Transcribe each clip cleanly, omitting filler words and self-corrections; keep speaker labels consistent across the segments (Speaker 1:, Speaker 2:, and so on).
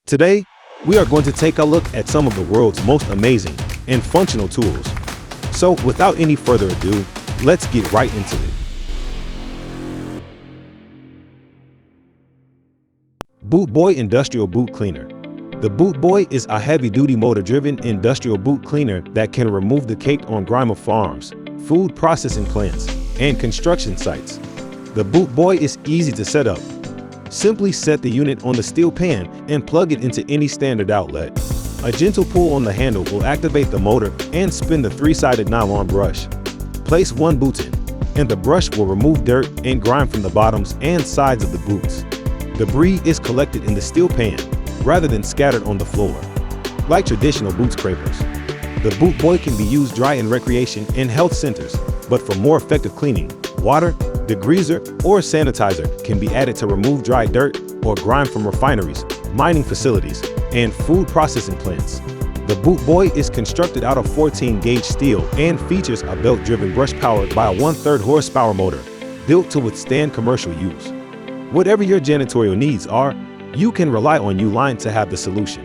Speaker 1: Today, we are going to take a look at some of the world's most amazing and functional tools. So without any further ado, let's get right into it. Boot Boy Industrial Boot Cleaner. The Boot Boy is a heavy-duty motor-driven industrial boot cleaner that can remove the cake on grime of farms, food processing plants, and construction sites. The Boot Boy is easy to set up. Simply set the unit on the steel pan and plug it into any standard outlet. A gentle pull on the handle will activate the motor and spin the three-sided nylon brush. Place one boot in, and the brush will remove dirt and grime from the bottoms and sides of the boots. Debris is collected in the steel pan rather than scattered on the floor. Like traditional boot scrapers, the Boot Boy can be used dry in recreation and health centers, but for more effective cleaning, water, degreaser, or sanitizer can be added to remove dry dirt or grime from refineries, mining facilities, and food processing plants. The Boot Boy is constructed out of 14-gauge steel and features a belt-driven brush powered by a 1/3 horsepower motor, built to withstand commercial use. Whatever your janitorial needs are, you can rely on Uline to have the solution.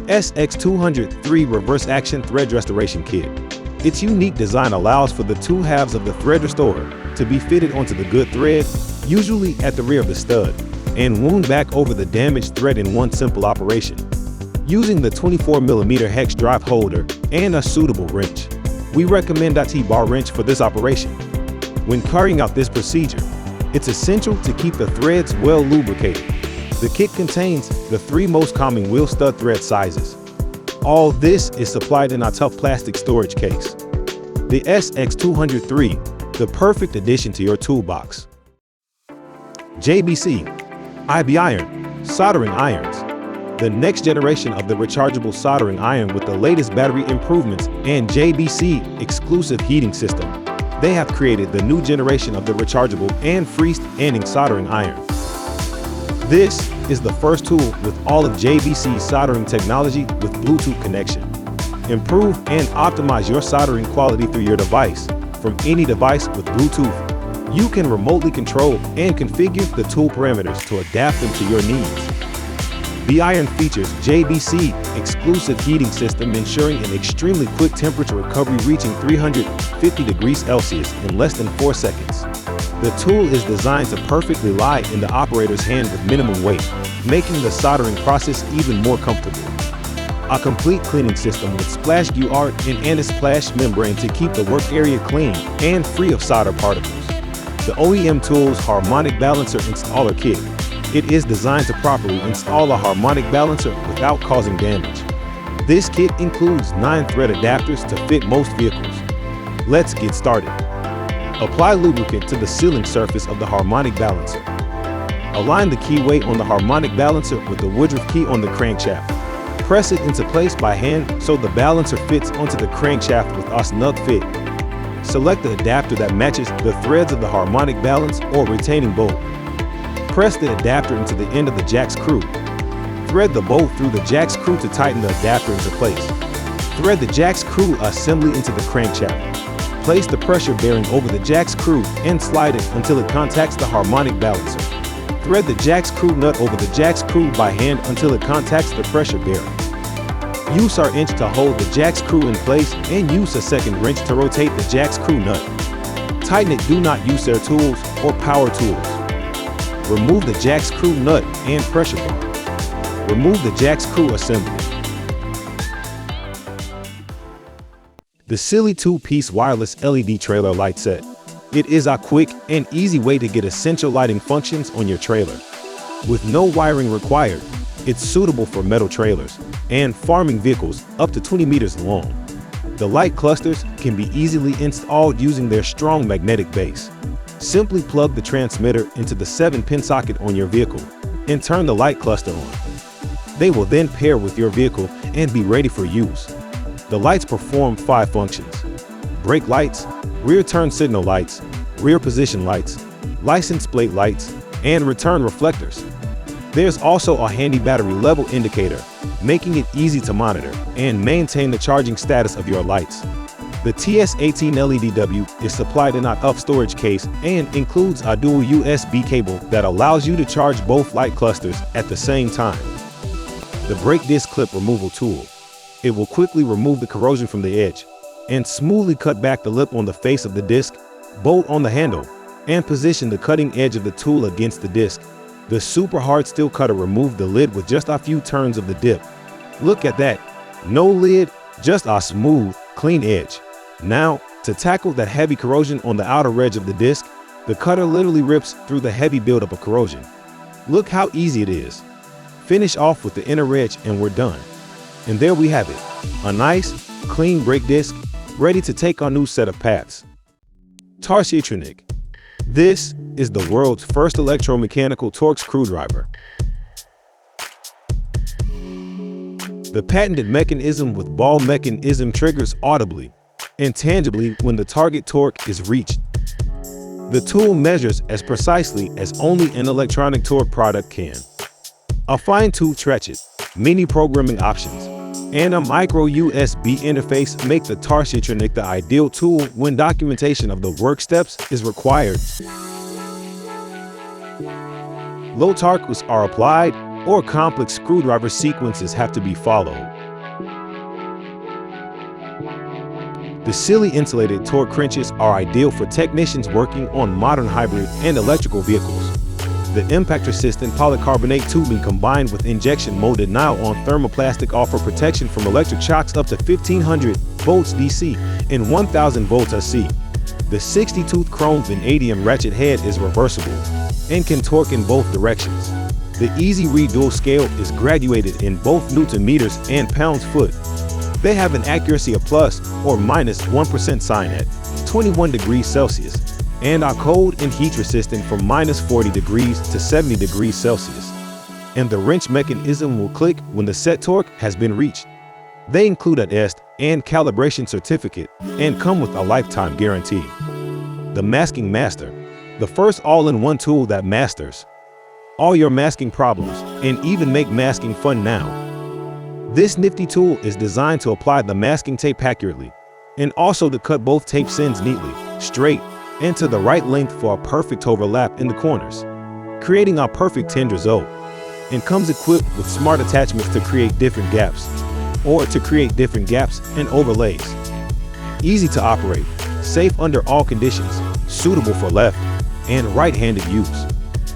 Speaker 1: SX203 Reverse Action Thread Restoration Kit. Its unique design allows for the two halves of the thread restorer to be fitted onto the good thread, usually at the rear of the stud, and wound back over the damaged thread in one simple operation. Using the 24mm hex drive holder and a suitable wrench. We recommend a T-bar wrench for this operation. When carrying out this procedure, it's essential to keep the threads well lubricated. The kit contains the 3 most common wheel stud thread sizes. All this is supplied in a tough plastic storage case. The SX203, the perfect addition to your toolbox. JBC I B.iRON Soldering Irons. The next generation of the rechargeable soldering iron with the latest battery improvements and JBC exclusive heating system. They have created the new generation of the rechargeable and freestanding soldering iron. This is the first tool with all of JBC's soldering technology with Bluetooth connection. Improve and optimize your soldering quality through your device. From any device with Bluetooth, you can remotely control and configure the tool parameters to adapt them to your needs. B.iRON features JBC exclusive heating system ensuring an extremely quick temperature recovery reaching 350 degrees Celsius in less than 4 seconds. The tool is designed to perfectly lie in the operator's hand with minimum weight, making the soldering process even more comfortable. A complete cleaning system with splash guard and anti-splash membrane to keep the work area clean and free of solder particles. The OEMTOOLS Harmonic Balancer Installer Kit. It is designed to properly install a harmonic balancer without causing damage. This kit includes 9 thread adapters to fit most vehicles. Let's get started. Apply lubricant to the sealing surface of the harmonic balancer. Align the keyway on the harmonic balancer with the Woodruff key on the crankshaft. Press it into place by hand so the balancer fits onto the crankshaft with a snug fit. Select the adapter that matches the threads of the harmonic balance or retaining bolt. Press the adapter into the end of the jack screw. Thread the bolt through the jack screw to tighten the adapter into place. Thread the jack screw assembly into the crankshaft. Place the pressure bearing over the jack screw and slide it until it contacts the harmonic balancer. Thread the jack screw nut over the jack screw by hand until it contacts the pressure bearing. Use our inch to hold the jack screw in place and use a second wrench to rotate the jack screw nut. Tighten it. Do not use their tools or power tools. Remove the jack screw nut and pressure bar. Remove the jack screw assembly. The Sealey 2-piece wireless LED trailer light set. It is a quick and easy way to get essential lighting functions on your trailer. With no wiring required, it's suitable for metal trailers and farming vehicles up to 20 meters long. The light clusters can be easily installed using their strong magnetic base. Simply plug the transmitter into the 7-pin socket on your vehicle and turn the light cluster on. They will then pair with your vehicle and be ready for use. The lights perform 5 functions: brake lights, rear turn signal lights, rear position lights, license plate lights, and return reflectors. There's also a handy battery level indicator, making it easy to monitor and maintain the charging status of your lights. The TS18 LEDW is supplied in a tough storage case and includes a dual USB cable that allows you to charge both light clusters at the same time. the brake disc clip removal tool. It will quickly remove the corrosion from the edge and smoothly cut back the lip on the face of the disc, bolt on the handle, and position the cutting edge of the tool against the disc. The super hard steel cutter removed the lid with just a few turns of the dip. Look at that. No lid, just a smooth, clean edge. Now, to tackle that heavy corrosion on the outer edge of the disc, the cutter literally rips through the heavy buildup of corrosion. Look how easy it is. Finish off with the inner edge and we're done. And there we have it. A nice, clean brake disc, ready to take on a new set of paths. TORSIOTRONIC. This is the world's first electromechanical torque screwdriver. The patented mechanism with ball mechanism triggers audibly and tangibly when the target torque is reached. The tool measures as precisely as only an electronic torque product can. A fine-toothed ratchet, many programming options, and a micro USB interface make the TORSIOTRONIC the ideal tool when documentation of the work steps is required. Low torques are applied or complex screwdriver sequences have to be followed. The Sealey insulated torque wrenches are ideal for technicians working on modern hybrid and electrical vehicles. The impact-resistant polycarbonate tubing combined with injection molded nylon thermoplastic offer protection from electric shocks up to 1500 volts DC and 1000 volts AC. The 60-tooth chrome vanadium ratchet head is reversible and can torque in both directions. The Easy Read dual scale is graduated in both Newton meters and pounds-foot. They have an accuracy of plus or minus 1% sign at 21 degrees Celsius and are cold and heat resistant from minus 40 degrees to 70 degrees Celsius. And the wrench mechanism will click when the set torque has been reached. They include a test and calibration certificate and come with a lifetime guarantee. The Masking Master, the first all-in-one tool that masters all your masking problems and even make masking fun now. This nifty tool is designed to apply the masking tape accurately and also to cut both tape ends neatly, straight, and to the right length for a perfect overlap in the corners, creating a perfect end result, and comes equipped with smart attachments to create different gaps and overlays. Easy to operate, safe under all conditions, suitable for left and right-handed use,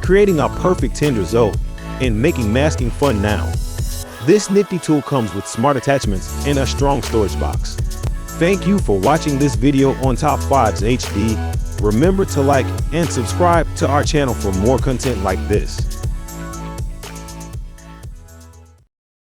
Speaker 1: creating a perfect end result and making masking fun now. This nifty tool comes with smart attachments and a strong storage box. Thank you for watching this video on Top 5s HD. Remember to like and subscribe to our channel for more content like this.